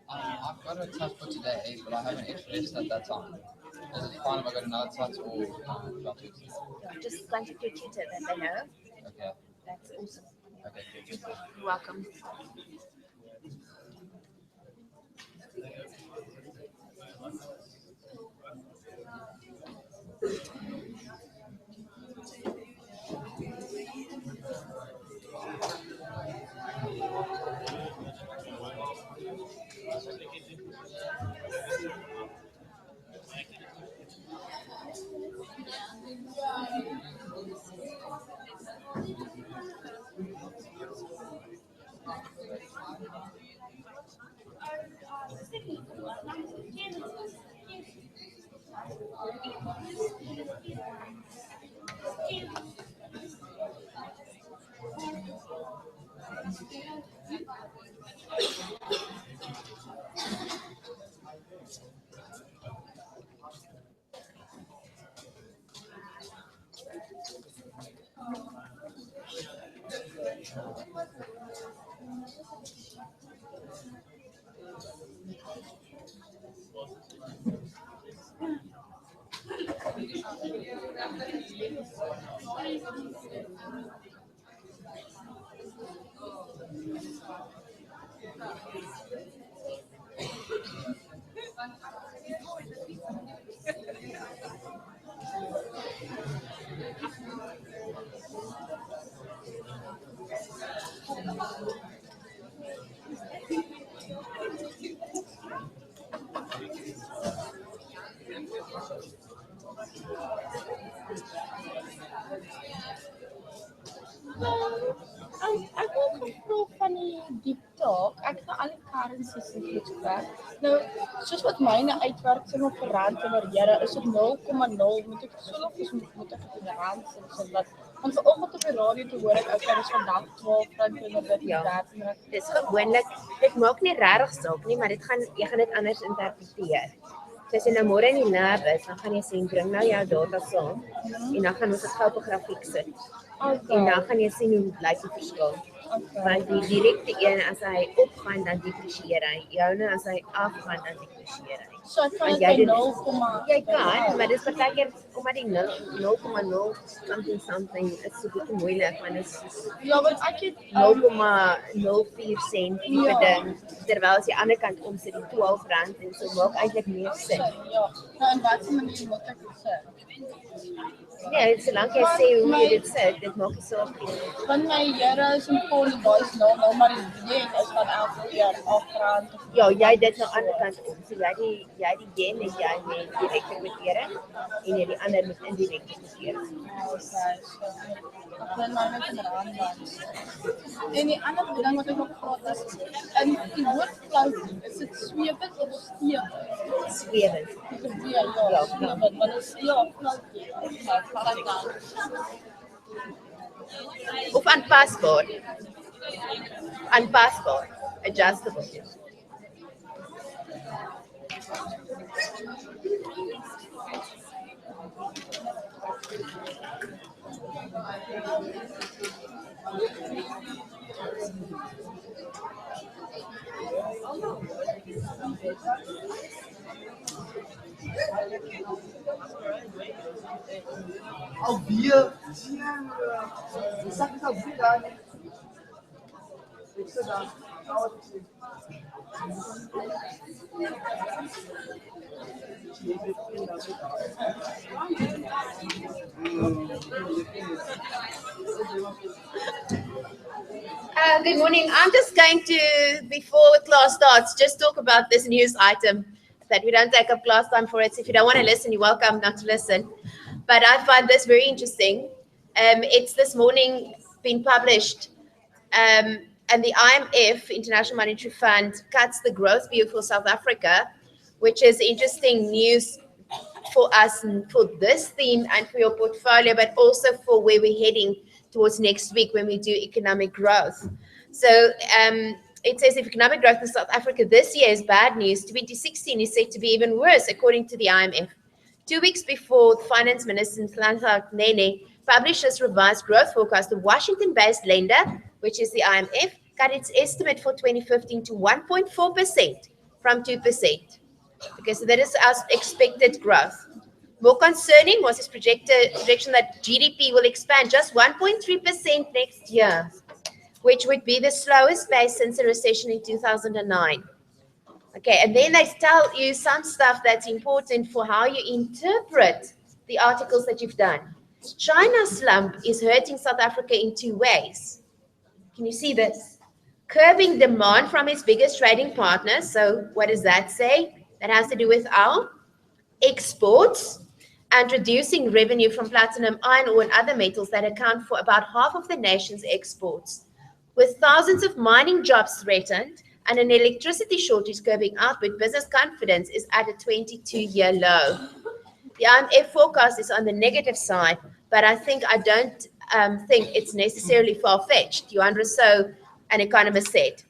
I've got a test for today, but I haven't experienced that time. Is it fine if I got another test or not? Just contact your tutor that they know. Okay. That's awesome. Okay. You're welcome. Ek wil gevra van die taak. Ek het nou al die currencies gekyk. Nou, soos wat myne uitwerk sê maar vir rand en oorhede is op 0,0 moet ek soveel moet ek in rand sit wat want vanoggend op die radio te hoor ek okay dis vandag R12 en dit Ja. R13. Dis gewoonlik, dit maak nie regtig saak nie, maar jy gaan dit anders interpreteer. So as jy nou môre in die lab is, dan gaan jy sien bring nou jou data saam en dan gaan ons dit gou op 'n grafiek sit. En dan gaan jy sien hoe lyk die verskil. Want die direkte een as hy opgaan dan depresieer hy. Joune as hy afgaan dan depresieer hy. So ek kan Want dit jy by doen- 0, Jy kan, maar dis partykeer omdat die 0,0 something is so bietjie moeilik want dit is ja, want ek het 0,04 sent tipe Ja. ding, terwyl as jy aan die ander kant omsit die R12 en so maak eintlik meer sin. ja, nou en wat se manier moet ek dit sê? Nee, solank jy sê hoe jy dit sit, dit maak nie saak nie. Want my Here is in Poli boys nou maar die yen is van elke keer R8. Ja, jy dit nou aan die ander kant om. So jy die yen en jy met direkte kwoting en jy die ander met indirekte kwoting. Okay, so ek wil maar net in rand dan. En die ander ding wat ek nog gevra het is in die woord floating, is dit swewend of steewend? Swewend. Ja, swewend, maar dit is floating. Of aanpasbaar. Aanpasbaar. Adjustable. Alvia, sak is alvia. Good morning. I'm just going to, before class starts, just talk about this news item that we don't take up class time for it. So if you don't want to listen, you're welcome not to listen. But I find this very interesting. It's this morning been published, and the IMF, International Monetary Fund, cuts the growth view for South Africa, which is interesting news for us and for this theme and for your portfolio, but also for where we're heading towards next week when we do economic growth. So it says if economic growth in South Africa this year is bad news, 2016 is said to be even worse, according to the IMF. 2 weeks before the Finance Minister, Nhlanhla Nene, published this revised growth forecast, the Washington-based lender, which is the IMF, cut its estimate for 2015 to 1.4% from 2%. Okay, so that is our expected growth. More concerning was his projection that GDP will expand just 1.3% next year, which would be the slowest pace since the recession in 2009. Okay, and then they tell you some stuff that's important for how you interpret the articles that you've done. China's slump is hurting South Africa in 2 ways. Can you see this? Curbing demand from its biggest trading partners. So what does that say? That has to do with our exports and reducing revenue from platinum, iron ore, and other metals that account for about half of the nation's exports. With thousands of mining jobs threatened and an electricity shortage curbing output, business confidence is at a 22-year low. The IMF forecast is on the negative side, but I don't think it's necessarily far-fetched. Johan Rousseau, an economist, said,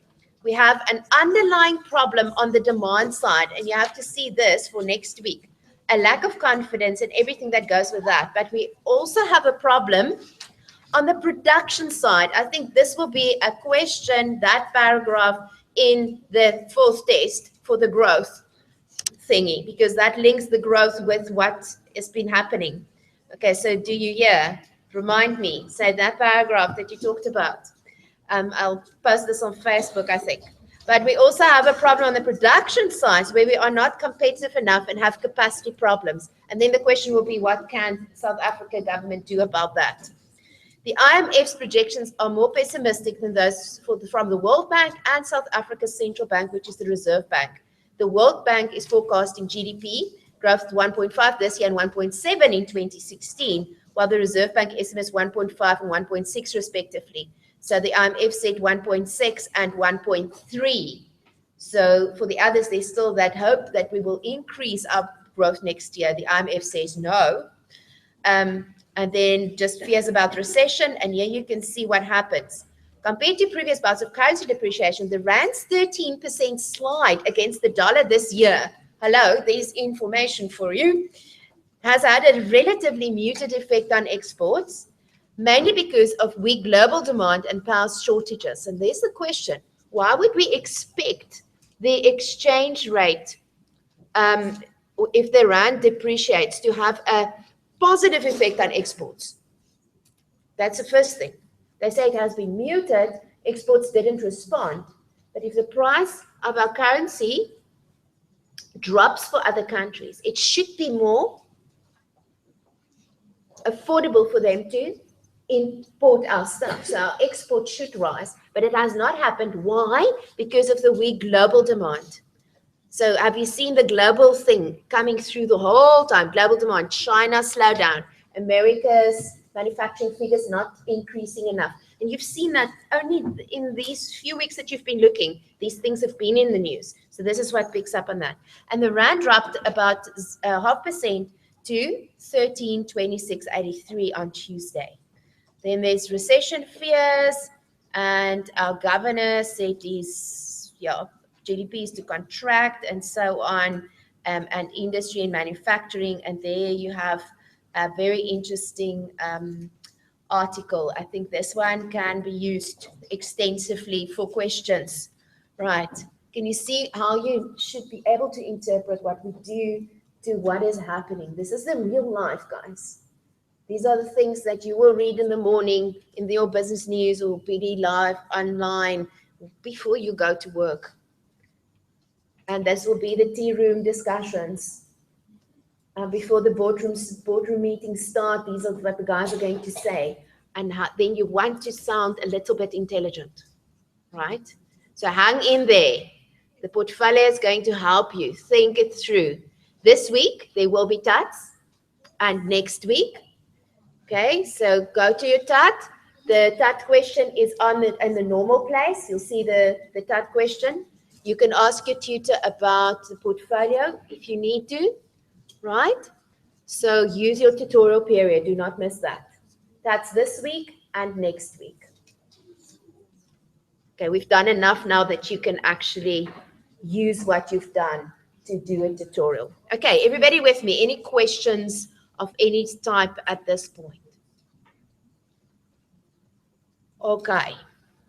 we have an underlying problem on the demand side, and you have to see this for next week. A lack of confidence and everything that goes with that. But we also have a problem on the production side. I think this will be a question, that paragraph in the 4th test for the growth thingy, because that links the growth with what has been happening. Okay, so do you hear? Remind me, say that paragraph that you talked about. I'll post this on Facebook, I think. But we also have a problem on the production side where we are not competitive enough and have capacity problems. And then the question will be, what can South Africa government do about that? The IMF's projections are more pessimistic than those from the World Bank and South Africa's central bank, which is the Reserve Bank. The World Bank is forecasting GDP growth to 1.5 this year and 1.7 in 2016, while the Reserve Bank estimates 1.5 and 1.6 respectively. So the IMF said 1.6 and 1.3. So for the others, there's still that hope that we will increase our growth next year. The IMF says no. And then just fears about recession. And here you can see what happens. Compared to previous bouts of currency depreciation, the Rand's 13% slide against the dollar this year, hello, there's information for you, has had a relatively muted effect on exports, mainly because of weak global demand and power shortages. And there's the question, why would we expect the exchange rate, if the Rand depreciates, to have a positive effect on exports? That's the first thing. They say it has been muted, exports didn't respond. But if the price of our currency drops for other countries, it should be more affordable for them to import our stuff. So our exports should rise, but it has not happened. Why? Because of the weak global demand. So have you seen the global thing coming through the whole time? Global demand, China slowdown, America's manufacturing figures not increasing enough. And you've seen that only in these few weeks that you've been looking, these things have been in the news. So this is what picks up on that. And the Rand dropped about 0.5% to 13.2683 on Tuesday. Then there's recession fears, and our governor said GDP is to contract and so on, and industry and manufacturing. And there you have a very interesting article. I think this one can be used extensively for questions, right? Can you see how you should be able to interpret what we do to what is happening? This is the real life, guys. These are the things that you will read in the morning in your business news or PD Live online, before you go to work. And this will be the tea room discussions. Before the boardroom meetings start, these are what the guys are going to say. And then you want to sound a little bit intelligent, right? So hang in there. The portfolio is going to help you think it through. This week, there will be TATs, and next week, okay, so go to your TAT. The TAT question is in the normal place. You'll see the TAT question. You can ask your tutor about the portfolio if you need to, right? So use your tutorial period. Do not miss that. That's this week and next week. Okay, we've done enough now that you can actually use what you've done to do a tutorial. Okay, everybody with me? Any questions of any type at this point? Okay,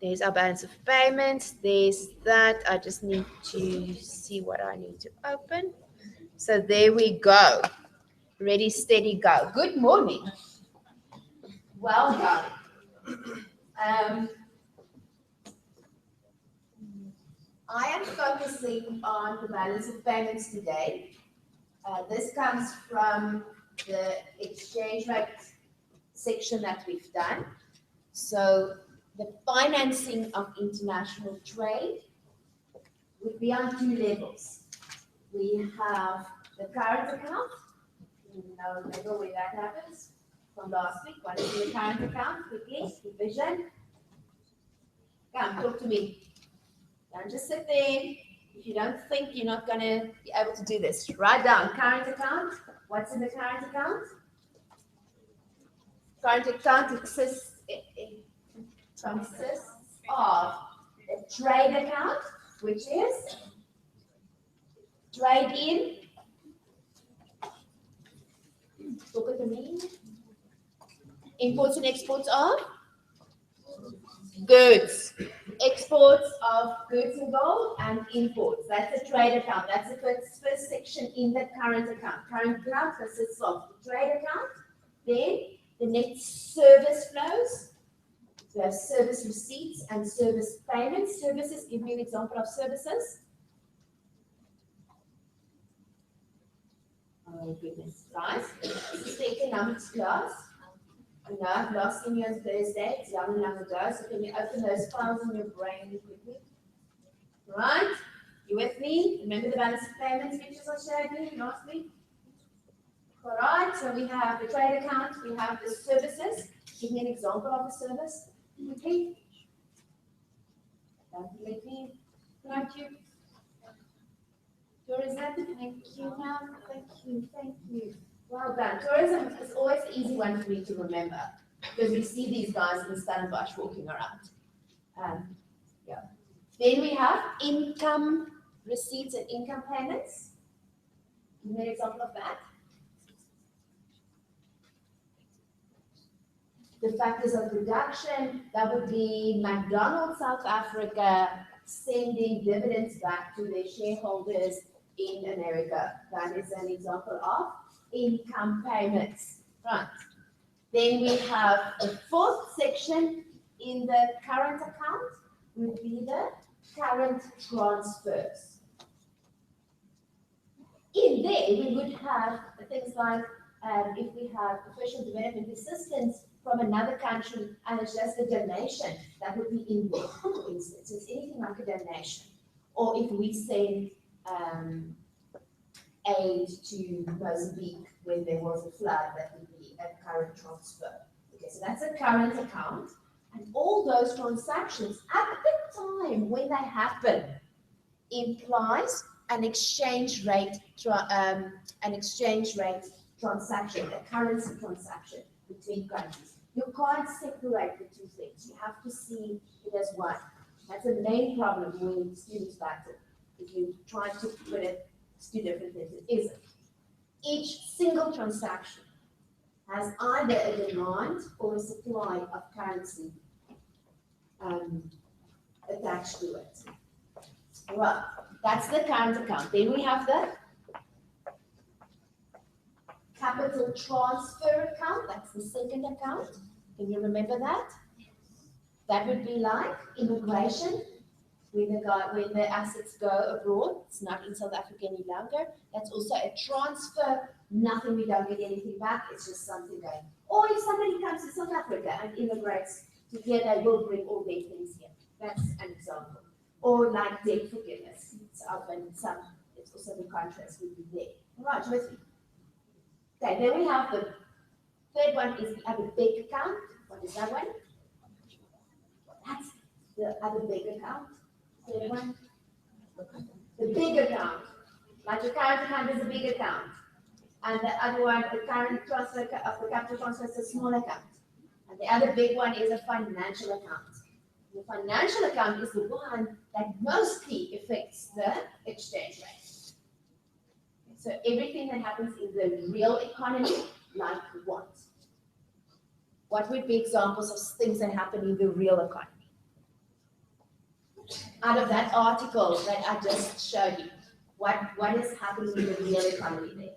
there's our balance of payments. There's that. I just need to see what I need to open. So there we go. Ready, steady, go. Good morning. Well done. I am focusing on the balance of payments today. This comes from the exchange rate section that we've done. So the financing of international trade would be on two levels. We have the current account. You know, remember where that happens from last week. What is the current account? Quickly, revision. Come, talk to me. Don't just sit there. If you don't think you're not going to be able to do this, write down current account. What's in the current account? Current account consists of a trade account, which is trade in. Look at me. Imports and exports of goods. Exports of goods and gold and imports. That's a trade account. That's the first section in the current account. Current account consists of the trade account, then the net service flows. So we have service receipts and service payments. Services, give me an example of services. Oh goodness, guys. This is the economics class. I know I've lost you on Thursday. It's long ago. So can you open those files in your brain quickly? Right? You with me? Remember the balance of payments pictures I showed you last week? All right. So we have the trade account. We have the services. Give me an example of a service quickly. Don't let me. Thank you. Tourism. Thank you, ma'am. Thank you. Thank you. Well done. Tourism is always the easy one for me to remember because we see these guys in the Stellenbosch walking around. Yeah. Then we have income receipts and income payments. Give me an example of that. The factors of production, that would be McDonald's South Africa sending dividends back to their shareholders in America. That is an example of income payments. Right. Then we have the fourth section in the current account would be the current transfers. In there, we would have things like if we have professional development assistance from another country and it's just a donation, that would be in there, for instance. It's anything like a donation. Or if we send aid to Mozambique when there was a flood, that would be a current transfer. Okay, so that's a current account. And all those transactions at the time when they happen implies an exchange rate transaction, a currency transaction between countries. You can't separate the two things. You have to see it as one. That's the main problem when students battle. If you try to put it two different things, it isn't. Each single transaction has either a demand or a supply of currency attached to it. Well, that's the current account. Then we have the capital transfer account. That's the second account. Can you remember that? That would be like immigration, when the assets go abroad, it's not in South Africa any longer. That's also a transfer. Nothing, we don't get anything back. It's just something going. Or if somebody comes to South Africa and immigrates to here, they will bring all their things here. That's an example. Or like debt forgiveness. It's often it's also the contracts would be there. All right, with me. Okay, then we have the third one is the other big account. What is that one? That's the other big account. Third one. The big account. Like the current account is a big account. And the other one, the current transfer of the capital transfer is a small account. And the other big one is a financial account. The financial account is the one that mostly affects the exchange rate. So everything that happens in the real economy, like what? What would be examples of things that happen in the real economy? Out of that article that I just showed you, what is happening in the real economy there?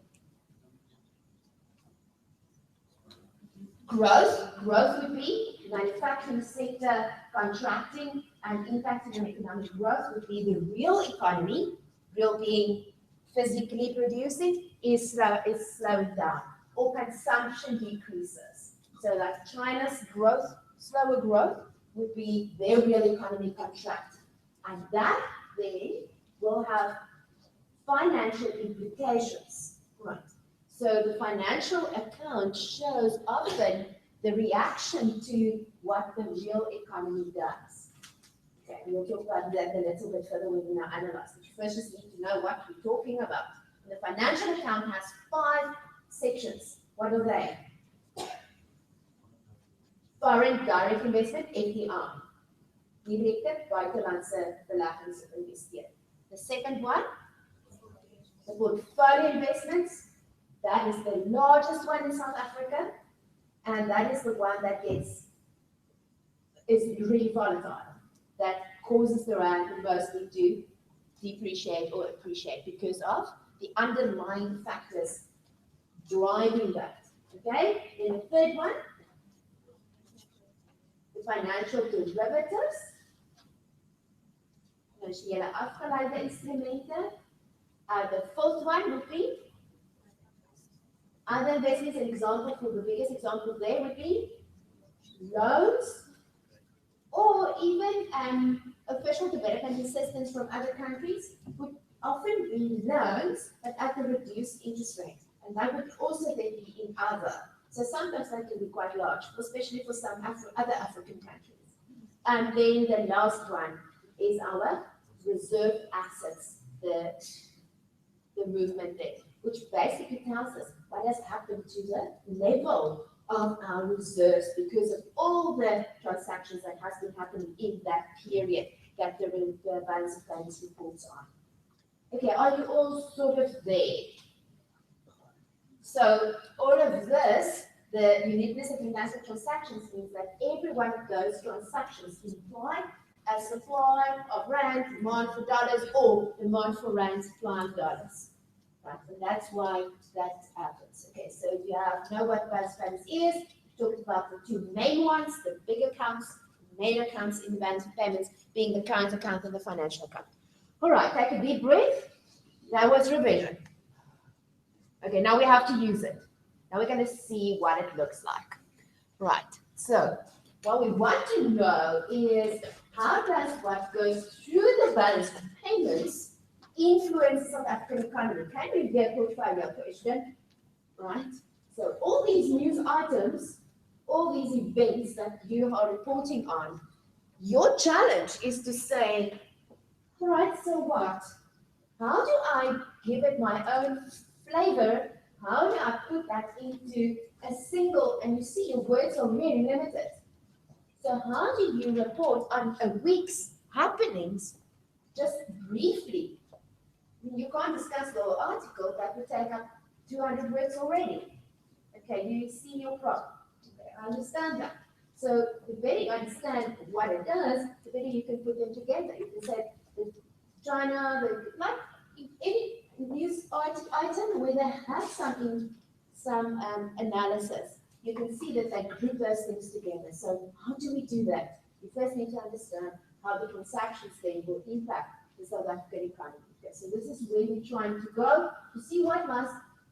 Growth would be manufacturing sector contracting and impacting on economic growth would be the real economy, real being physically producing, is slowing down, or consumption decreases. So like China's growth, slower growth, would be their real economy contracting. And that then will have financial implications, right? So the financial account shows often the reaction to what the real economy does. Okay, we'll talk about that a little bit further when we now analyze. But you first just need to know what we're talking about. The financial account has 5 sections. What are they? Foreign direct investment, FDI. Directe buitelandse beleggings of investering. The second one, the portfolio investments. That is the largest one in South Africa, and that is the one that is really volatile. That causes the rand mostly to depreciate or appreciate because of the underlying factors driving that. Okay, then the third one, the financial derivatives. Finansiële afgeleide instrumente. The fourth one would be other investments. An example for the biggest example there would be loans, or even official development assistance from other countries would often be loans, but at a reduced interest rate. And that would also then be in other. So sometimes that can be quite large, especially for some other African countries. And then the last one is our reserve assets, the movement there, which basically tells us what has happened to the level of our reserves because of all the transactions that has been happening in that period that the balance of payments reports on. Okay, are you all sort of there? So all of this, the uniqueness of international transactions means that every one of those transactions imply a supply of rand, demand for dollars, or demand for rand, supply of dollars. Right, and that's why that happens. Okay, so if you know what balance of payments is, we talked about the 2 main ones, the big accounts, main accounts in the balance of payments being the current account and the financial account. All right, take a deep breath. That was revision. Okay, now we have to use it. Now we're going to see what it looks like. Right, so what we want to know is how does what goes through the balance of payments influence the South African economy? Can you get a portfolio question? Right, so all these news items, all these events that you are reporting on, your challenge is to say, all right, so what? How do I give it my own flavor? How do I put that into a single, and you see your words are really limited. So how do you report on a week's happenings just briefly? You can't discuss the whole article, that would take up 200 words already. Okay, you see your problem. Okay, I understand that. So the better you understand what it does, the better you can put them together. You can say China, like any news item where they have some analysis, you can see that they group those things together. So how do we do that? You first need to understand how the transactions then will impact the South African economy. Okay, so this is where we're trying to go to see what lies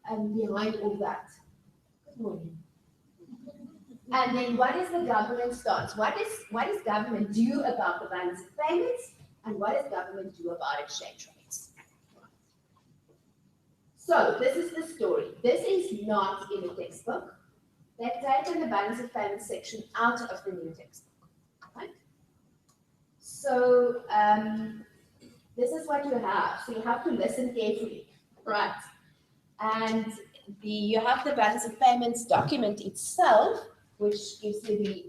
behind all that. Good morning. And then what is the government stance? What does government do about the balance of payments? And what does government do about exchange rates? So this is the story. This is not in the textbook. They've taken the balance of payments section out of the new textbook. Right? So this is what you have. So you have to listen carefully. Right. And you have the balance of payments document itself, which gives you the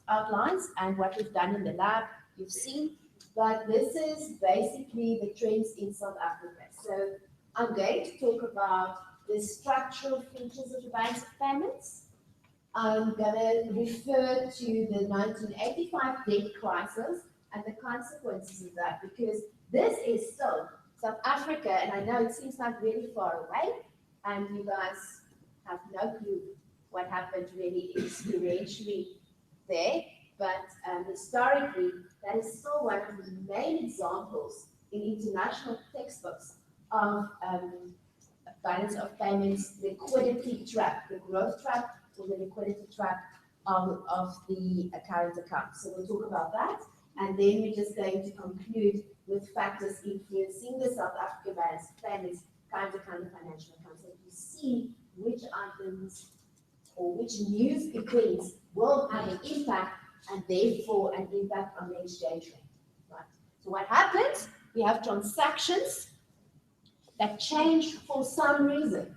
outlines and what we've done in the lab, you've seen. But this is basically the trends in South Africa. So I'm going to talk about the structural features of the balance of payments. I'm going to refer to the 1985 debt crisis and the consequences of that, because this is still South Africa, and I know it seems like really far away, and you guys have no clue what happened really experientially there, but historically, that is still one of the main examples in international textbooks of balance of payments, liquidity trap, the growth trap or the liquidity trap of the current account. So we'll talk about that, and then we're just going to conclude with factors influencing the South African balance of payments, current account and financial accounts, so you see which items or which news events will have an impact and therefore an impact on the exchange rate. Right. So what happens? We have transactions that change for some reason.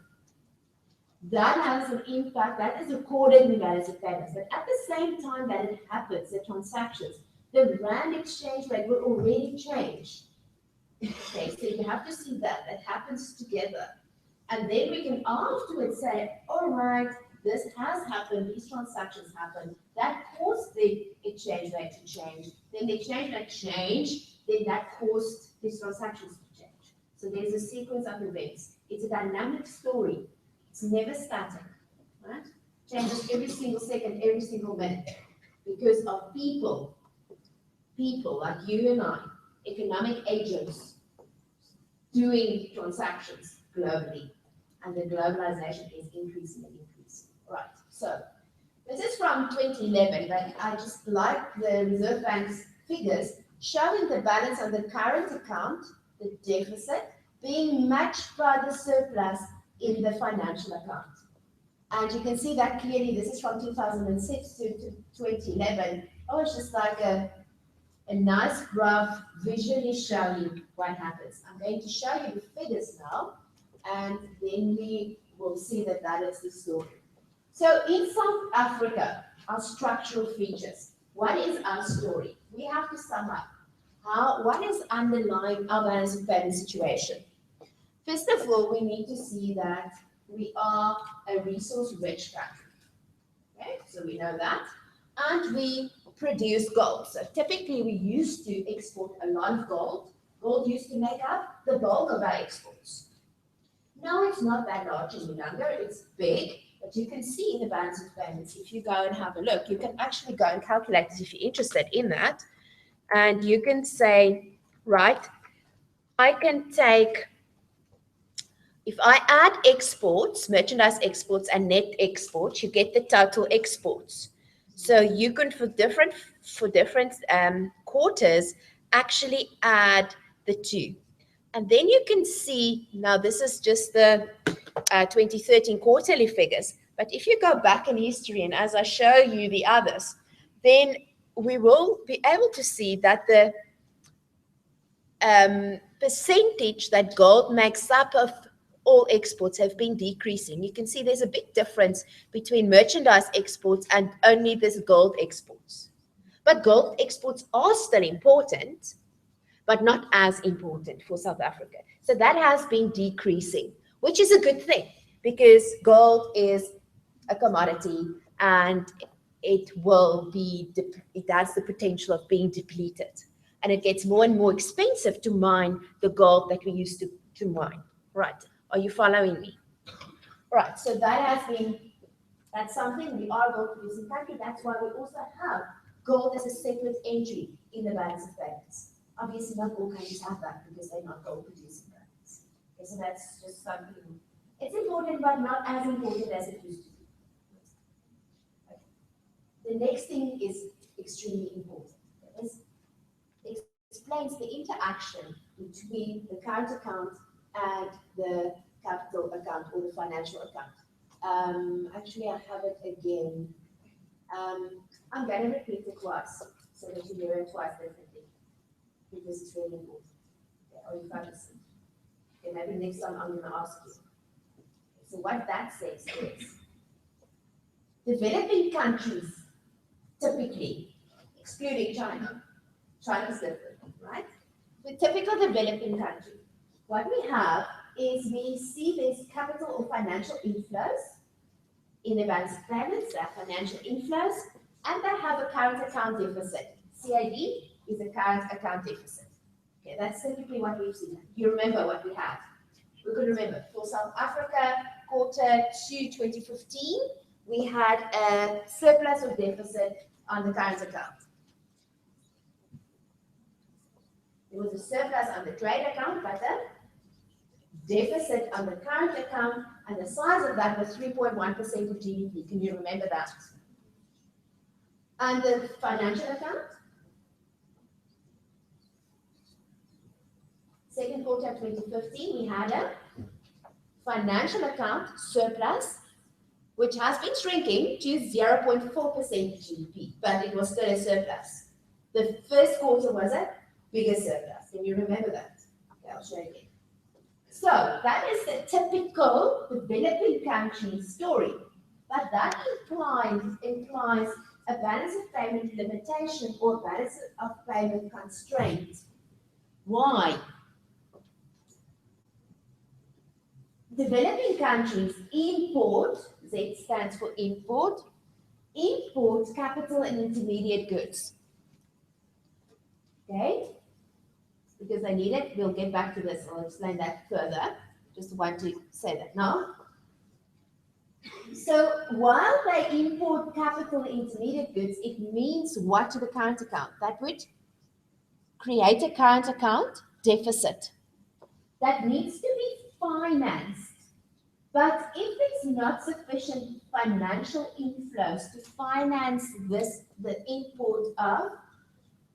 That has an impact, that is recorded in the balance of payments. But at the same time that it happens, the transactions, the rand exchange rate will already change. Okay, so you have to see that happens together. And then we can afterwards say, all right, this has happened, these transactions happened, that caused the exchange rate to change. Then the exchange rate changed, then that caused these transactions to change. So there's a sequence of events. It's a dynamic story. It's never static, right? Changes every single second, every single minute, because of people like you and I, economic agents, doing transactions globally, and the globalization is increasing and increasing. Right, so this is from 2011, but I just like the Reserve Bank's figures showing the balance of the current account, the deficit, being matched by the surplus in the financial account. And you can see that clearly. This is from 2006 to 2011. Oh, it's just like a nice graph visually showing what happens. I'm going to show you the figures now, and then we will see that that is the story. So in South Africa, our structural features. What is our story? We have to sum up. What is underlying our balance of payments situation? First of all, we need to see that we are a resource-rich country. Okay, so we know that. And we produce gold. So typically we used to export a lot of gold. Gold used to make up the bulk of our exports. Now it's not that large any longer, it's big, but you can see in the balance of payments, if you go and have a look, you can actually go and calculate it if you're interested in that. And you can say, right, I can take, if I add exports, merchandise exports and net exports, you get the total exports. So you can, for different quarters, actually add the two. And then you can see, now this is just the 2013 quarterly figures, but if you go back in history and as I show you the others, then we will be able to see that the percentage that gold makes up of all exports have been decreasing. You can see there's a big difference between merchandise exports and only this gold exports. But gold exports are still important, but not as important for South Africa. So that has been decreasing, which is a good thing because gold is a commodity and it has the potential of being depleted. And it gets more and more expensive to mine the gold that we used to mine. Right. Are you following me? Right. So that's something we are a gold producing country. That's why we also have gold as a separate entry in the balance of payments. Obviously, not all countries have that because they're not gold producing countries. Okay, so that's just something. It's important, but not as important as it used to be. Okay. The next thing is extremely important. It explains the interaction between the current account and the capital account or the financial account. Actually, I have it again. I'm going to repeat it twice so that you hear it twice differently because it's really important. Okay, are you focusing? Okay, maybe next time I'm going to ask you. So what that says is developing countries typically, excluding China, China's different, right? The typical developing country, what we have is we see there's capital or financial inflows in the balance of payments, there are financial inflows, and they have a current account deficit. CAD is a current account deficit. Okay, that's typically what we've seen. You remember what we had. We could remember for South Africa, quarter 2, 2015, we had a surplus or deficit on the current account. There was a surplus on the trade account, but a deficit on the current account, and the size of that was 3.1% of GDP. Can you remember that? And the financial account? Second quarter 2015, we had a financial account surplus, which has been shrinking to 0.4% of GDP, but it was still a surplus. The first quarter was a bigger surplus. Can you remember that? Okay, I'll show you again. So that is the typical developing country story, but that implies a balance of payment limitation or balance of payment constraint. Why? Developing countries import, Z stands for import capital and intermediate goods. Okay? Because I need it, we'll get back to this. I'll explain that further. Just want to say that now. So while they import capital and intermediate goods, it means what to the current account? That would create a current account deficit that needs to be financed. But if there's not sufficient financial inflows to finance this, the import of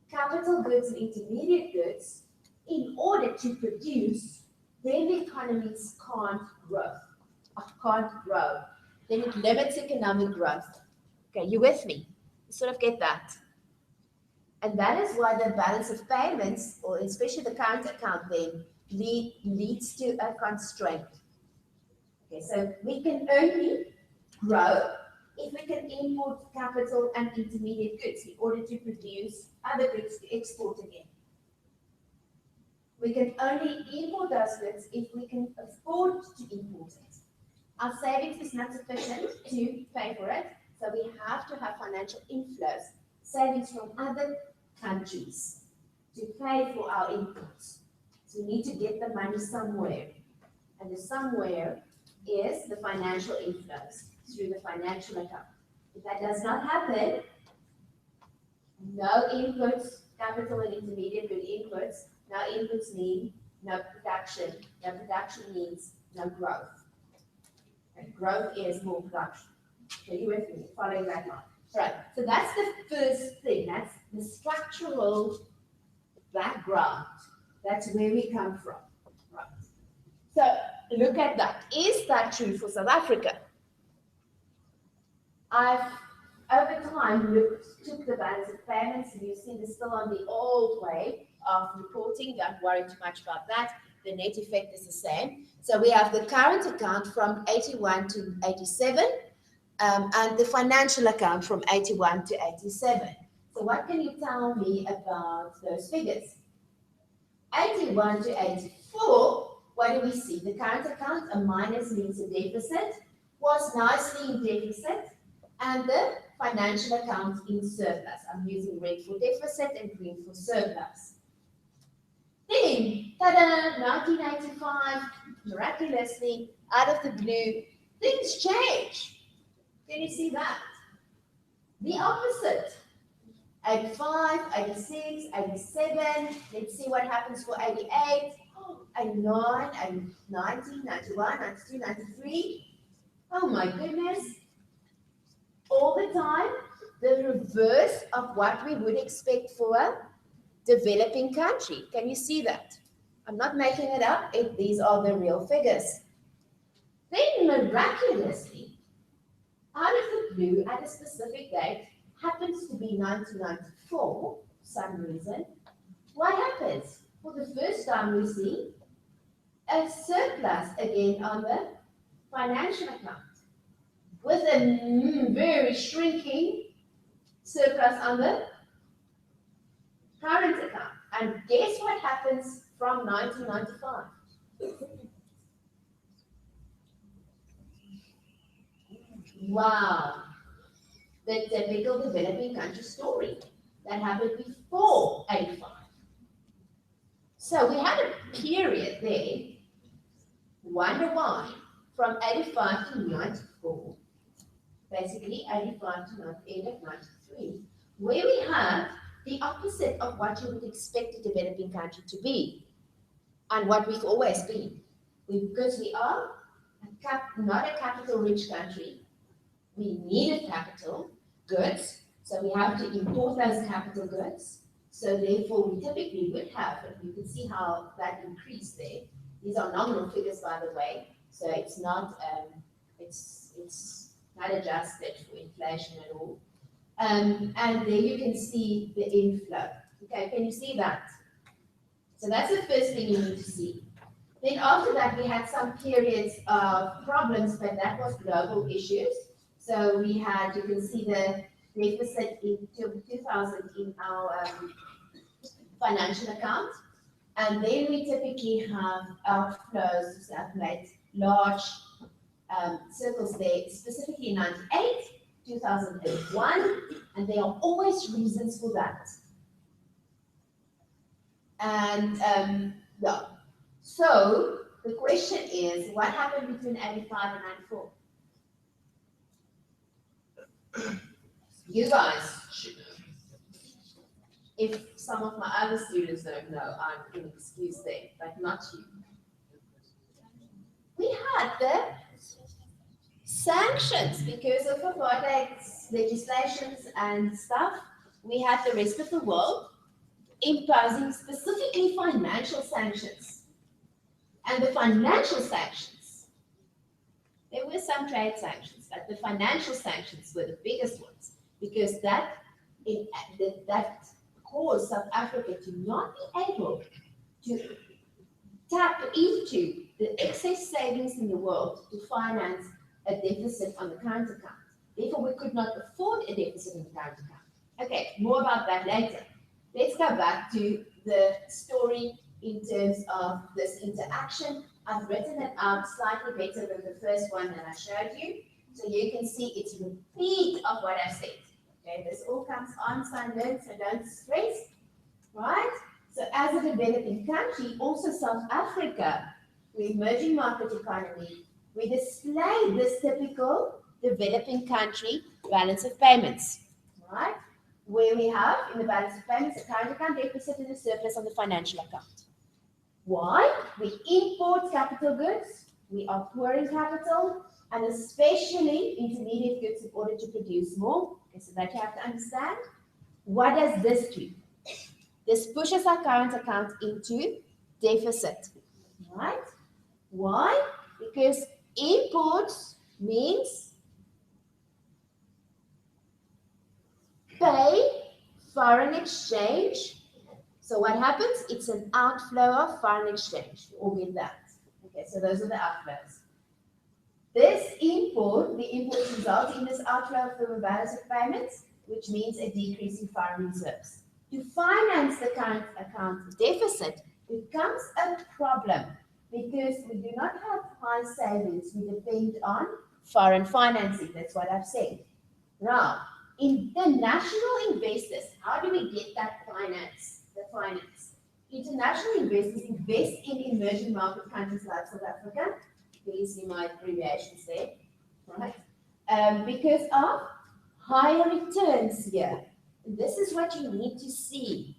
capital goods and intermediate goods, in order to produce, then the economies can't grow. Then it limits economic growth. Okay, you with me? You sort of get that. And that is why the balance of payments, or especially the current account then, leads to a constraint. Okay, so we can only grow if we can import capital and intermediate goods in order to produce other goods to export again. We can only import those goods if we can afford to import it. Our savings is not sufficient to pay for it, so we have to have financial inflows, savings from other countries to pay for our imports. So we need to get the money somewhere, and the somewhere is the financial inflows through the financial account. If that does not happen, no inputs, capital and intermediate good inputs, no inputs mean no production means no growth. And growth is more production. Are you with me? Following that line. Right. So that's the first thing. That's the structural background. That's where we come from. Right. So look at that. Is that true for South Africa? I've over time took the balance of payments, and you see this still on the old way of reporting. Don't worry too much about that. The net effect is the same. So we have the current account from 81 to 87, and the financial account from 81 to 87. So what can you tell me about those figures? 81 to 84, what do we see? The current account, a minus means a deficit, was nicely in deficit, and the financial account in surplus. I'm using red for deficit and green for surplus. Then, ta-da, 1985, miraculously, out of the blue, things change. Can you see that? The opposite. 85, 86, 87. Let's see what happens for 88, 89, 90, 91, 92, 93. Oh my goodness. All the time, the reverse of what we would expect for a developing country. Can you see that? I'm not making it up. These are the real figures. Then miraculously, out of the blue, at a specific date, happens to be 1994, for some reason. What happens? For the first time, we see a surplus again on the financial account, with a very shrinking surplus on the current account. And guess what happens from 1995? Wow, the typical developing country story that happened before 85. So we had a period there, wonder why, from 85 to 94, basically 85 to end of 93, where we have the opposite of what you would expect a developing country to be, and what we've always been. Because we are not a capital-rich country, we needed capital goods, so we have to import those capital goods. So therefore, we typically would have, and you can see how that increased there. These are nominal figures, by the way, so it's not adjusted for inflation at all. And there you can see the inflow. Okay, can you see that? So that's the first thing you need to see. Then after that, we had some periods of problems, but that was global issues. So we had, you can see the deficit in 2000 in our financial account. And then we typically have outflows that made large circles there, specifically in 98, 2001, and there are always reasons for that. And yeah, so the question is, what happened between 85 and 94? You guys should know. If some of my other students don't know, I'm an excuse there, but not you. We had the sanctions because of apartheid legislations and stuff. We had the rest of the world imposing specifically financial sanctions. And the financial sanctions, there were some trade sanctions, but the financial sanctions were the biggest ones because that caused South Africa to not be able to tap into the excess savings in the world to finance a deficit on the current account. Therefore, we could not afford a deficit in the current account. Okay, more about that later. Let's go back to the story in terms of this interaction. I've written it out slightly better than the first one that I showed you. So you can see it's a repeat of what I said. Okay, this all comes on, learned, so don't stress, right? So as a developing country, also South Africa, the emerging market economy, we display this typical developing country balance of payments, right? Where we have in the balance of payments a current account deficit and a surplus on the financial account. Why? We import capital goods, we are poor in capital, and especially intermediate goods in order to produce more. Okay, so that you have to understand. What does this do? This pushes our current account into deficit, right? Why? Because imports means pay foreign exchange. So what happens? It's an outflow of foreign exchange. All get that. Okay, so those are the outflows. This import, the imports result in this outflow from a balance of payments, which means a decrease in foreign reserves. To finance the current account deficit becomes a problem because we do not have high savings. We depend on foreign financing. That's what I've said. Now, international investors, how do we get that finance? The finance. International investors invest in emerging market countries like South Africa. Please see my abbreviations there, right? Because of higher returns here. And this is what you need to see.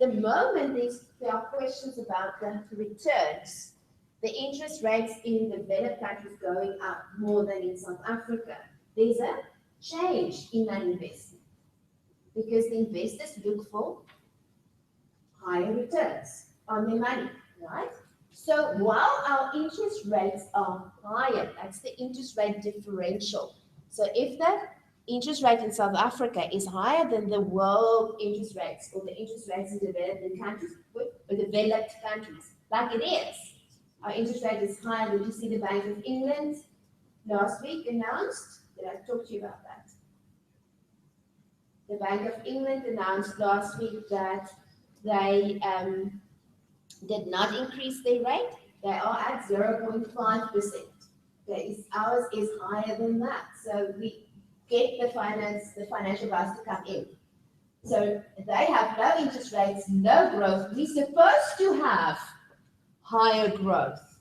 The moment there are questions about the returns, the interest rates in developed countries going up more than in South Africa, there's a change in that investment because the investors look for higher returns on their money, right? So while our interest rates are higher, that's the interest rate differential. So if the interest rate in South Africa is higher than the world interest rates or the interest rates in developed countries, like it is, our interest rate is higher. Did you see the Bank of England last week announced? Did I talk to you about that? The Bank of England announced last week that they did not increase their rate. They are at 0.5%. Ours is higher than that. So we get the financial guys to come in. So they have low interest rates, low growth. We're supposed to have higher growth.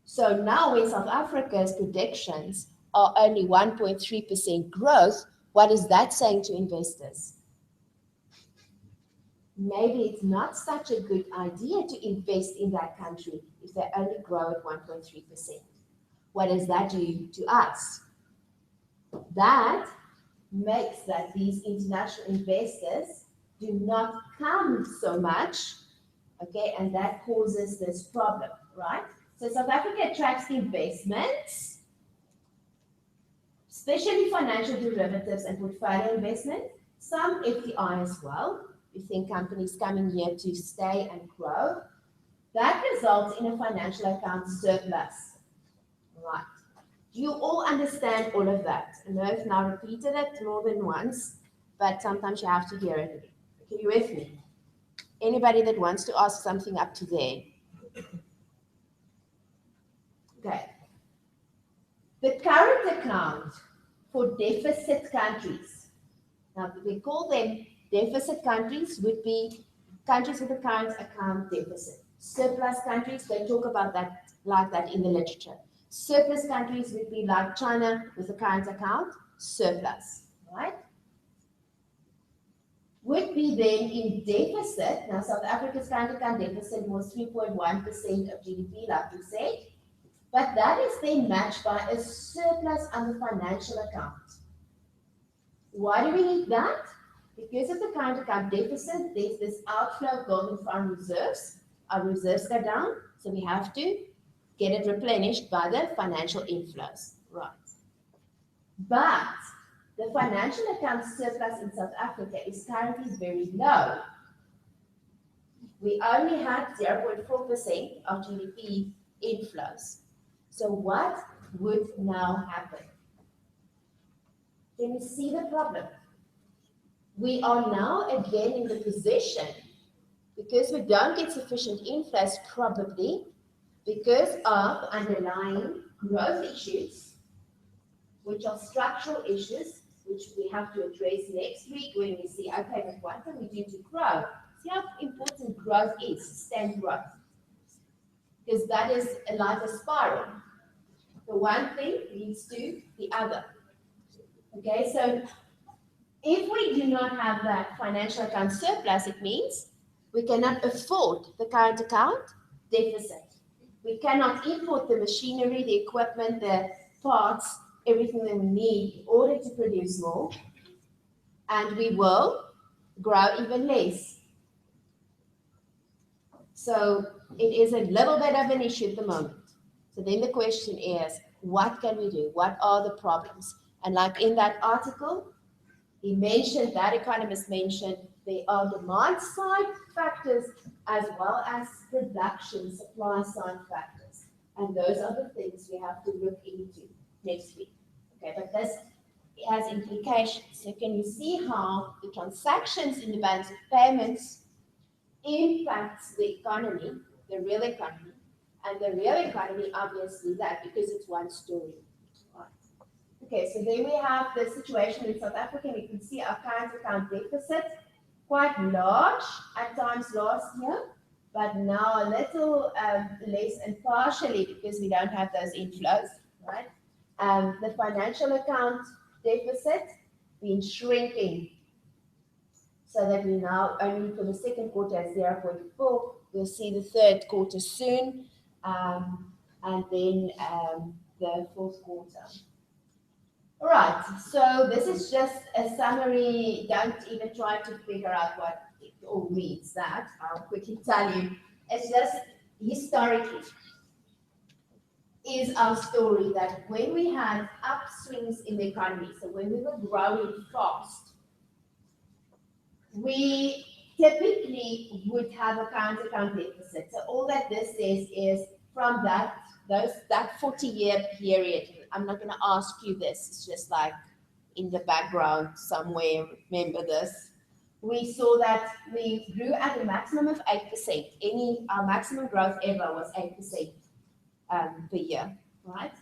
So now when South Africa's predictions are only 1.3% growth, what is that saying to investors? Maybe it's not such a good idea to invest in that country if they only grow at 1.3%. What does that do to us? That makes that these international investors do not come so much, okay, and that causes this problem, right? So South Africa attracts investments, especially financial derivatives and portfolio investment, some FDI as well. We think companies coming here to stay and grow. That results in a financial account surplus, right? Do you all understand all of that? I know I've now repeated it more than once, but sometimes you have to hear it again. Okay, you with me? Anybody that wants to ask something up to there? Okay. The current account for deficit countries, now we call them deficit countries, would be countries with a current account deficit. Surplus countries, they talk about that like that in the literature. Surplus countries would be like China with a current account surplus, right? Would be then in deficit. Now, South Africa's current account deficit was 3.1% of GDP, like we said, but that is then matched by a surplus on the financial account. Why do we need that? Because of the current account deficit, there's this outflow of gold and foreign reserves. Our reserves go down, so we have to get it replenished by the financial inflows, right? But the financial account surplus in South Africa is currently very low. We only had 0.4% of GDP inflows. So what would now happen? Can you see the problem? We are now again in the position, because we don't get sufficient inflows, probably because of underlying growth issues, which are structural issues, which we have to address next week when we see, okay, but what can we do to grow? See how important growth is, sustained growth. Because that is like a spiral. The one thing leads to the other. Okay, so if we do not have that financial account surplus, it means we cannot afford the current account deficit. We cannot import the machinery, the equipment, the parts, everything that we need in order to produce more, and we will grow even less. So it is a little bit of an issue at the moment. So then the question is, what can we do? What are the problems? And like in that article, he mentioned, that economist mentioned, there are demand side factors as well as production supply side factors. And those are the things we have to look into next week. Okay, but this has implications. So can you see how the transactions in the banks of payments impacts the economy, the real economy, and the real economy, obviously, that because it's one story. Right. Okay, so then we have the situation in South Africa, and you can see our current account deficit, quite large at times last year, but now a little less, and partially because we don't have those inflows, right? The financial account deficit been shrinking so that we now only for the second quarter at 0.4. We'll see the third quarter soon, and then the fourth quarter. All right, so this is just a summary. Don't even try to figure out what it all means. That I'll quickly tell you. It's just historically is our story that when we had upswings in the economy, so when we were growing fast, we typically would have a current account deficit. So all that this says is from that 40-year period. I'm not going to ask you this. It's just like in the background somewhere. Remember this. We saw that we grew at a maximum of 8%. Our maximum growth ever was 8% per year, right?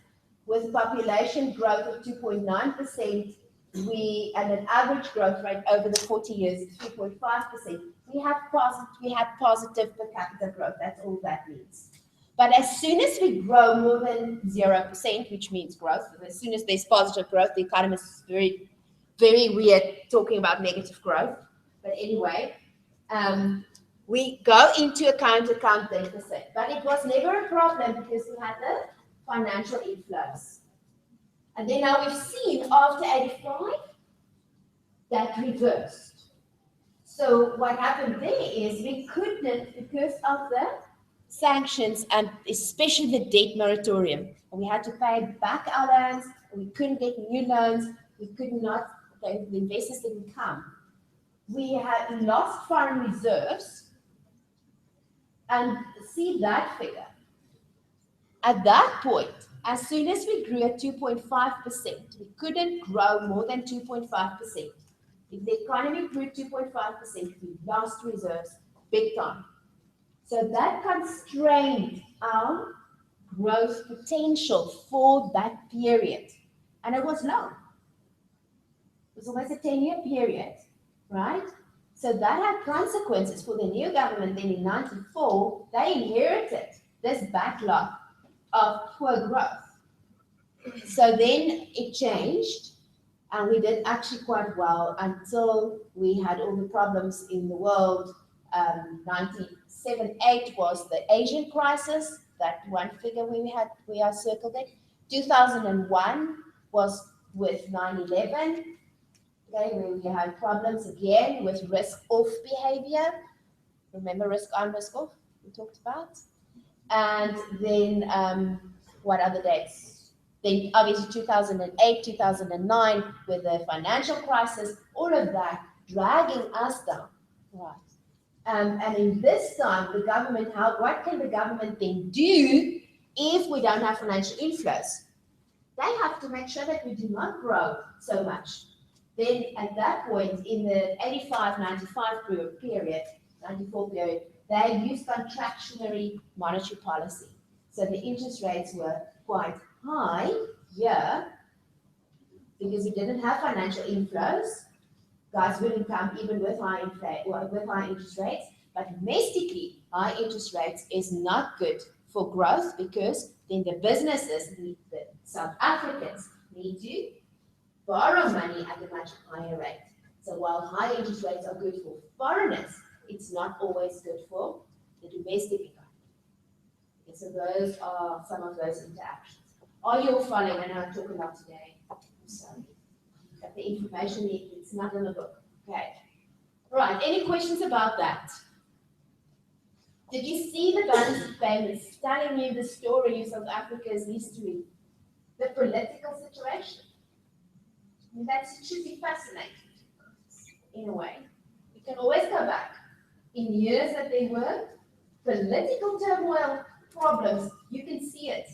With population growth of 2.9%, and an average growth rate over the 40 years is 3.5%. We had positive per capita growth. That's all that means. But as soon as we grow more than 0%, which means growth, as soon as there's positive growth, the economists is very, very weird talking about negative growth. But anyway, we go into a current account deficit. But it was never a problem because we had the financial inflows. And then now we've seen after 85, that reversed. So what happened there is we couldn't, because of the sanctions and especially the debt moratorium, and we had to pay back our loans, and we couldn't get new loans, the investors didn't come. We had lost foreign reserves, and see that figure. At that point, as soon as we grew at 2.5%, we couldn't grow more than 2.5%. If the economy grew 2.5%, we lost reserves big time. So that constrained our growth potential for that period. And it was long. It was almost a 10-year period, right? So that had consequences for the new government. Then in 1994, they inherited this backlog of poor growth. So then it changed, and we did actually quite well until we had all the problems in the world. 1978 was the Asian crisis, that one figure we are circled it. 2001 was with 9/11, okay, where we had problems again with risk-off behavior. Remember risk-on, risk-off we talked about? And then what other dates? Then obviously 2008, 2009 with the financial crisis, all of that dragging us down, right? And in this time, the government, what can the government then do if we don't have financial inflows? They have to make sure that we do not grow so much. Then at that point, in the 85-95 period, 94 period, they used contractionary monetary policy. So the interest rates were quite high here because we didn't have financial inflows. Guys wouldn't come even with high interest rates. But domestically, high interest rates is not good for growth because then the businesses, the South Africans, need to borrow money at a much higher rate. So while high interest rates are good for foreigners, it's not always good for the domestic economy. Okay, so those are some of those interactions. Are you all following? I know I'm talking about today. I'm sorry. But the information, it's not in the book. Okay. Right. Any questions about that? Did you see the balance of payments telling you the story of South Africa's history, the political situation? I mean, that should be fascinating in a way. You can always go back. In years that there were political turmoil problems, you can see it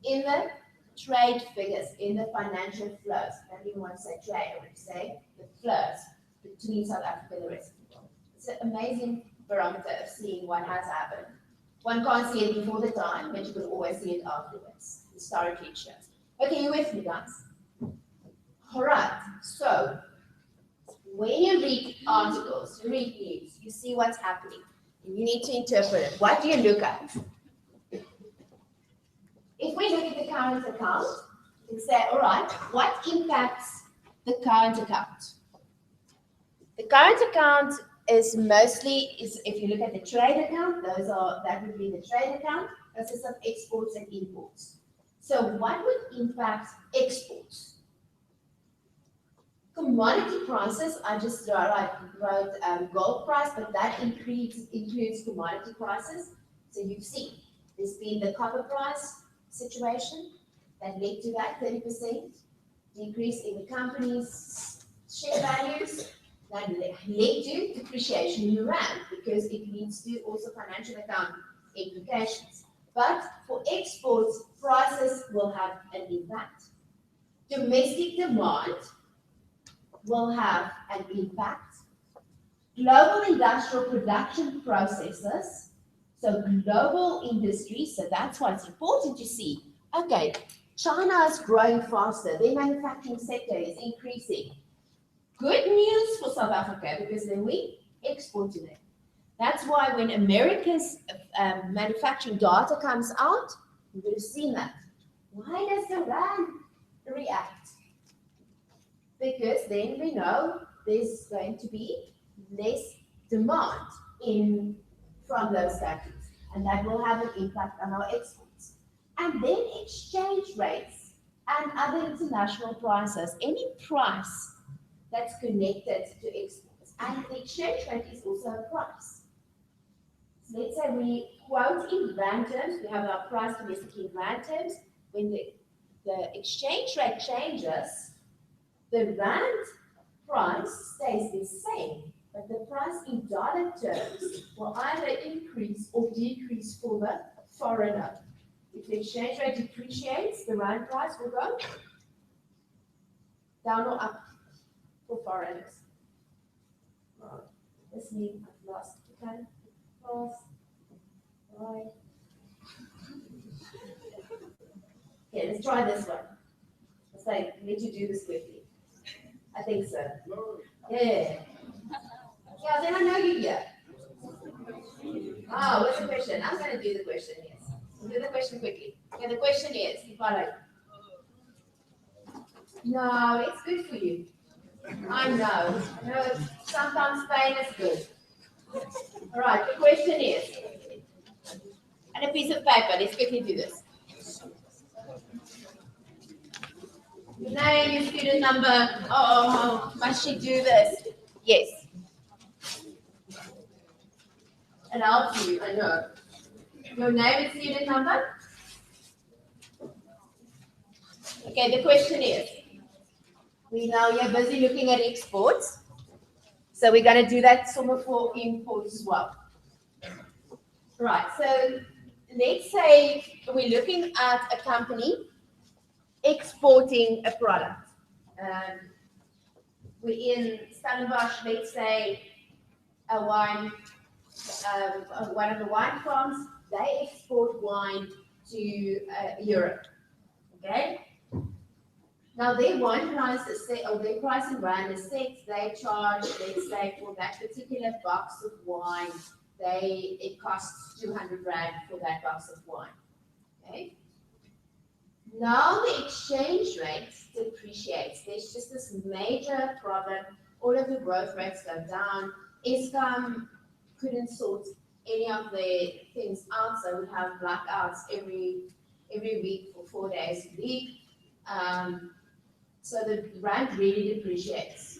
in the trade figures, in the financial flows. I don't even want to say trade, I want to say the flows between South Africa and the rest of the world. It's an amazing barometer of seeing what has happened. One can't see it before the time, but you can always see it afterwards. Historically it shows. Okay, you with me, guys? All right, so when you read articles, you read news, you see what's happening, and you need to interpret it. What do you look at? If we look at the current account and say, all right, what impacts the current account? The current account is mostly, if you look at the trade account, that would be the trade account, consists of exports and imports. So what would impact exports? Commodity prices, I just wrote gold price, but that includes commodity prices. So you've seen, there's been the copper price situation that led to that 30% decrease in the company's share values. That led to depreciation in the rand because it leads to also financial account implications. But for exports, prices will have an impact. Domestic demand will have an impact. Global industrial production processes, so global industry, so that's why it's important to see. Okay, China is growing faster, their manufacturing sector is increasing. Good news for South Africa because then we export to them. That's why when America's manufacturing data comes out, you would have seen that. Why does the rand react? Because then we know there's going to be less demand from those countries, and that will have an impact on our exports. And then exchange rates and other international prices, any price that's connected to exports. And the exchange rate is also a price. So let's say we quote in rand terms, we have our price domestic in rand terms. When the exchange rate changes, the rand price stays the same, but the price in dollar terms will either increase or decrease for the foreigner. If the exchange rate depreciates, the rand price will go down or up for foreigners. This means I've lost the time. Right. Okay, let's try this one. Let's say, let you do this quickly. I think so. Yeah. Yeah, then I know you here. Oh, what's the question? I'm going to do the question, yes. We'll do the question quickly. Okay, the question is, follow. No, it's good for you. I know. Sometimes pain is good. All right, the question is, and a piece of paper, let's quickly do this. Your name, your student number. Oh, must she do this? Yes. It helps you, I know. Your name and student number? Okay, the question is, we know you're busy looking at exports. So we're going to do that somewhat for imports as well. Right, so let's say we're looking at a company exporting a product. We're in Stellenbosch, let's say a wine, one of the wine farms, they export wine to Europe. Okay? Now their wine price is set, or their price in rand is set. They charge, let's say, for that particular box of wine, it costs 200 rand for that box of wine. Okay. Now the exchange rate depreciates. There's just this major problem. All of the growth rates go down. Eskom couldn't sort any of the things out, so we have blackouts every week for 4 days a week. So the rand really depreciates.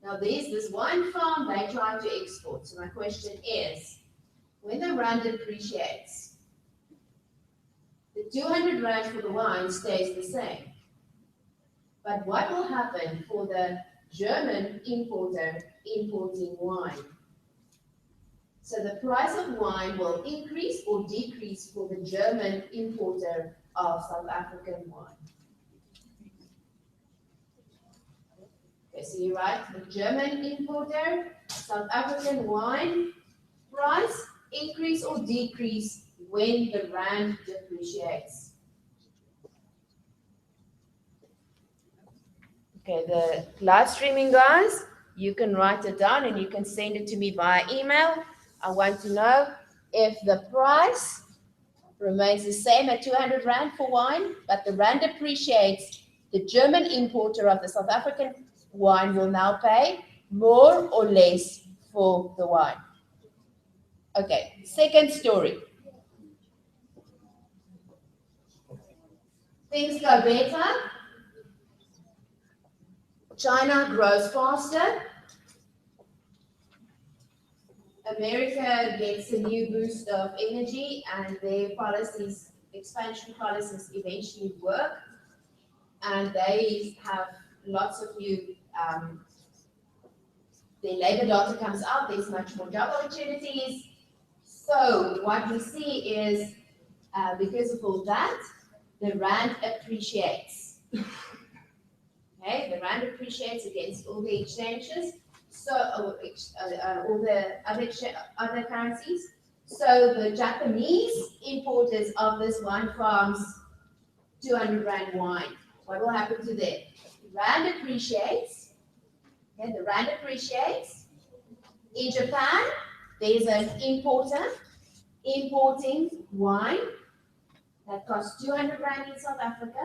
Now there's this wine farm, they try to export. So my question is, when the rand depreciates, the 200 rand for the wine stays the same. But what will happen for the German importer importing wine? So the price of wine will increase or decrease for the German importer of South African wine. Okay, so you write the German importer, South African wine price increase or decrease when the rand depreciates. Okay, the live streaming guys, you can write it down and you can send it to me via email. I want to know if the price remains the same at 200 rand for wine, but the rand depreciates, the German importer of the South African wine will now pay more or less for the wine. Okay, second story. Things go better. China grows faster. America gets a new boost of energy and their policies, expansion policies eventually work. And they have lots of new, their labor data comes out, there's much more job opportunities. So what we see is, because of all that, the rand appreciates. Okay, the rand appreciates against all the exchanges, so all the other currencies. So the Japanese importers of this wine farms 200 rand wine. What will happen to them? The rand appreciates. Okay, the rand appreciates. In Japan, there's an importer importing wine that costs 200 rand in South Africa.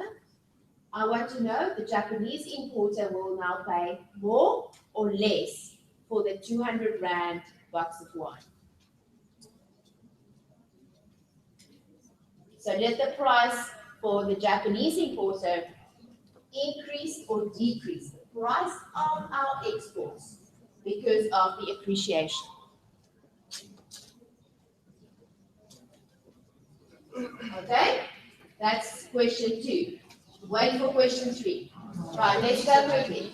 I want to know the Japanese importer will now pay more or less for the 200 rand box of wine. So did the price for the Japanese importer increase or decrease? The price of our exports because of the appreciation. Okay, that's question 2. Wait for question 3. Right, let's go quickly.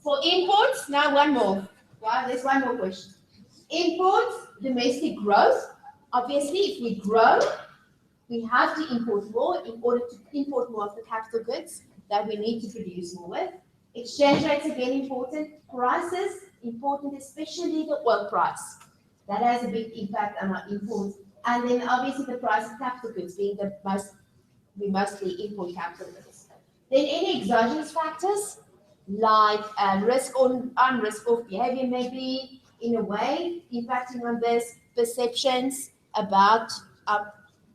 For imports, now one more. Wow, there's one more question. Imports, domestic growth. Obviously, if we grow, we have to import more in order to import more of the capital goods that we need to produce more with. Exchange rates again important. Prices important, especially the oil price. That has a big impact on our imports. And then obviously the price of capital goods being the most, we mostly import capital goods. Then any exogenous factors like risk on risk off behavior may be in a way impacting on this perceptions about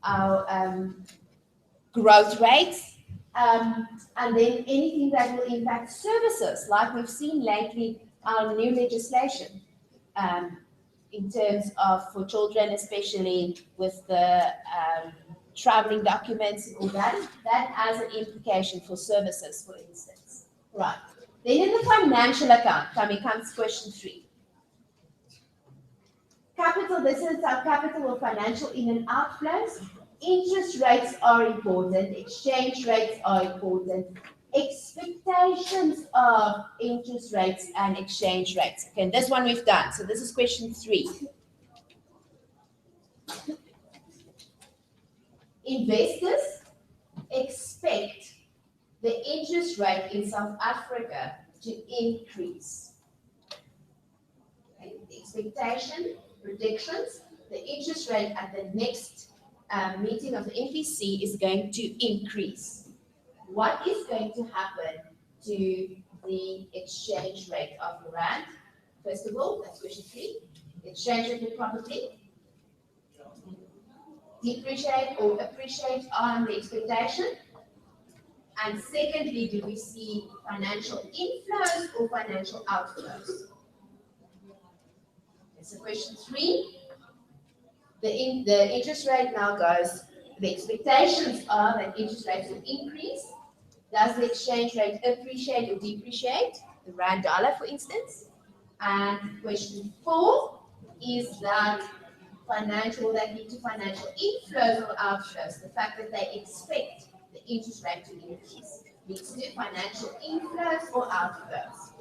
our growth rates. And then anything that will impact services, like we've seen lately, our new legislation in terms of for children, especially with the traveling documents and all that, that has an implication for services, for instance. Right. Then in the financial account, comes question 3. Capital, this is our capital or financial in and outflows. Interest rates are important, exchange rates are important, expectations of interest rates and exchange rates. Okay, this one we've done. So this is question 3. Investors expect the interest rate in South Africa to increase. Okay, expectation, predictions, the interest rate at the next meeting of the MPC is going to increase. What is going to happen to the exchange rate of the rand? First of all, that's question 3. The exchange rate will probably depreciate or appreciate on the expectation. And secondly, do we see financial inflows or financial outflows? So question 3. The interest rate now goes, the expectations are that interest rates will increase. Does the exchange rate appreciate or depreciate? The rand dollar, for instance. And question 4 is that will that lead to financial inflows or outflows? The fact that they expect the interest rate to increase leads to financial inflows or outflows.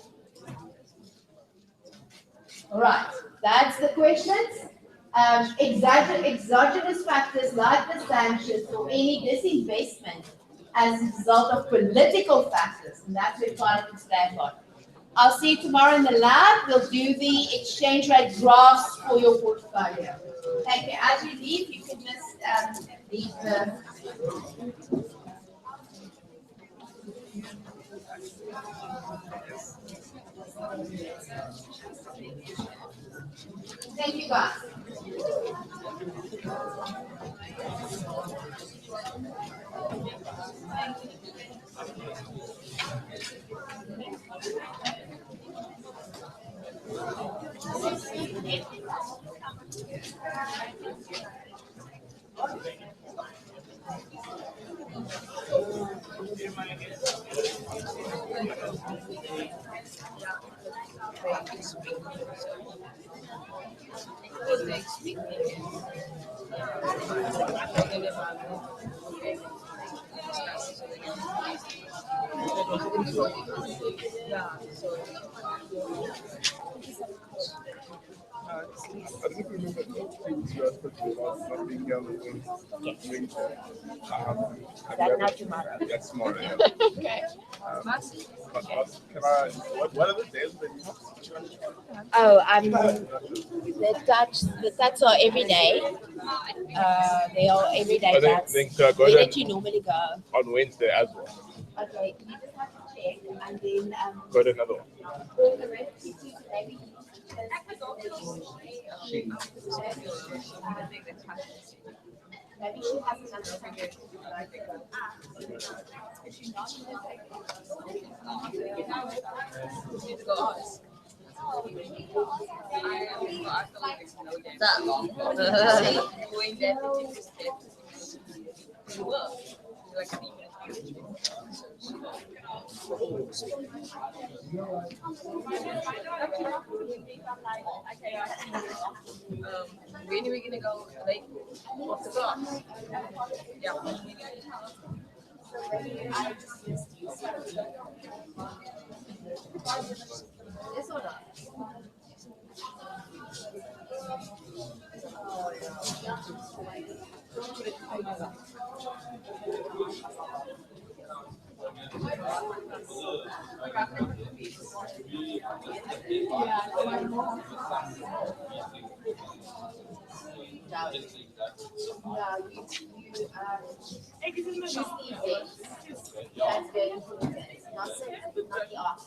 All right, that's the questions. Exogenous factors like the sanctions or any disinvestment as a result of political factors, and that's where politics play a part. I'll see you tomorrow in the lab. We'll do the exchange rate graphs for your portfolio. Thank you. As you leave, you can just leave the. Thank you, guys. Thank you. I don't remember things you asked about not being able to drink. That not tomorrow. That's tomorrow. Yeah. Okay. Can I? What are the days that you have? Oh, The tats are every day. They are everyday I tats. think go Where there did you normally go? on Wednesday as well. Okay, you just have to check and then Go to another one. all the rest you do maybe maybe she has another When are we gonna go? Like, what's the class? Yeah. this or not? No, you choose the event. That's very important. Not the art.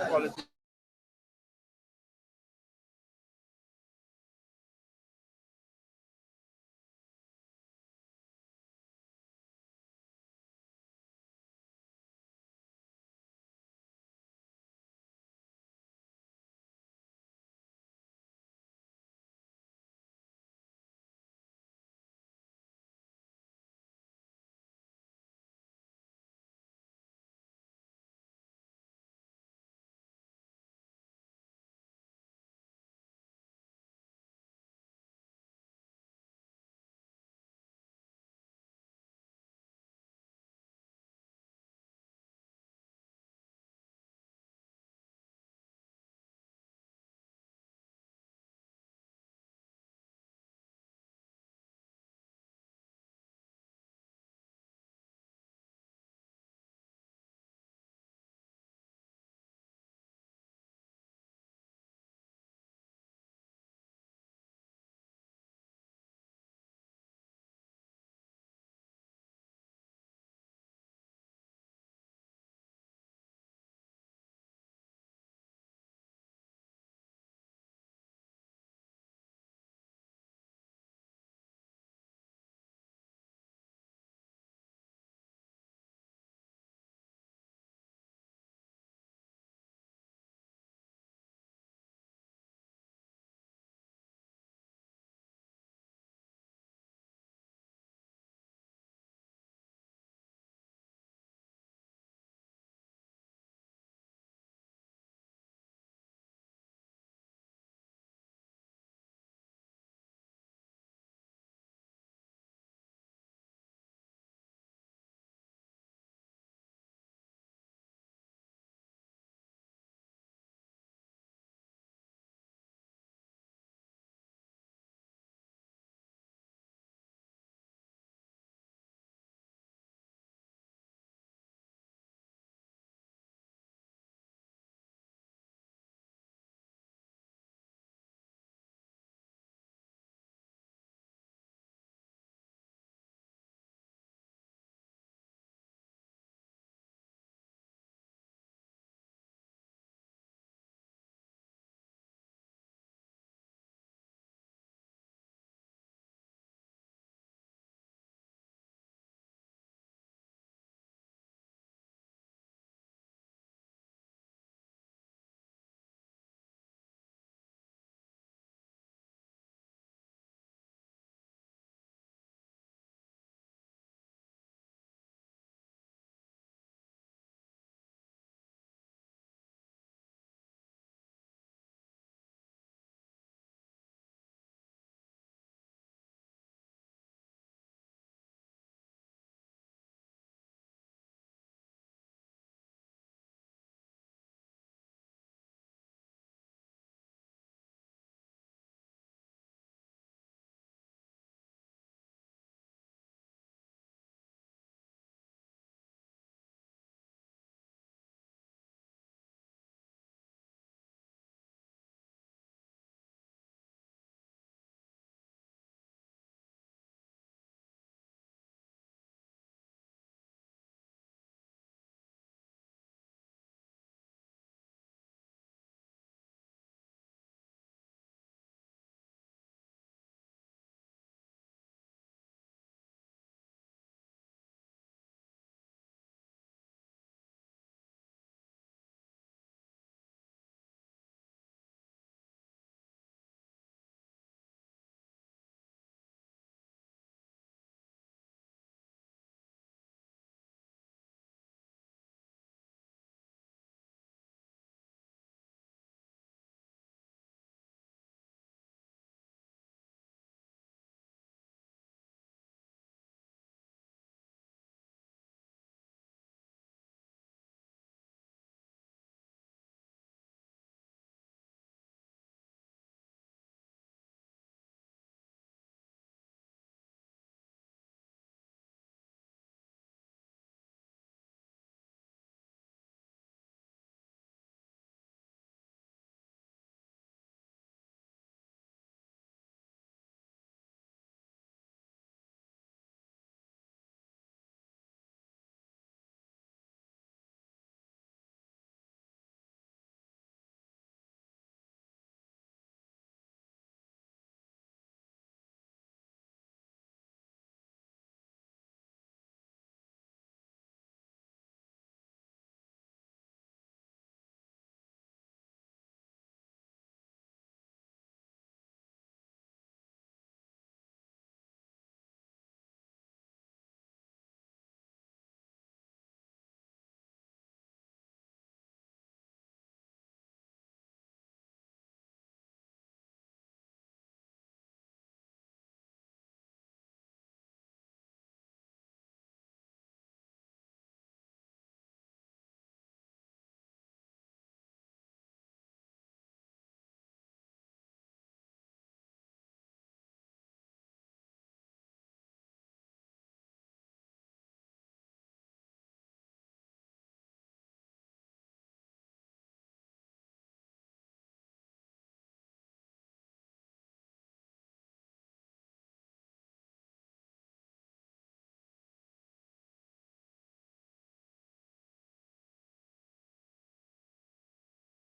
Quality.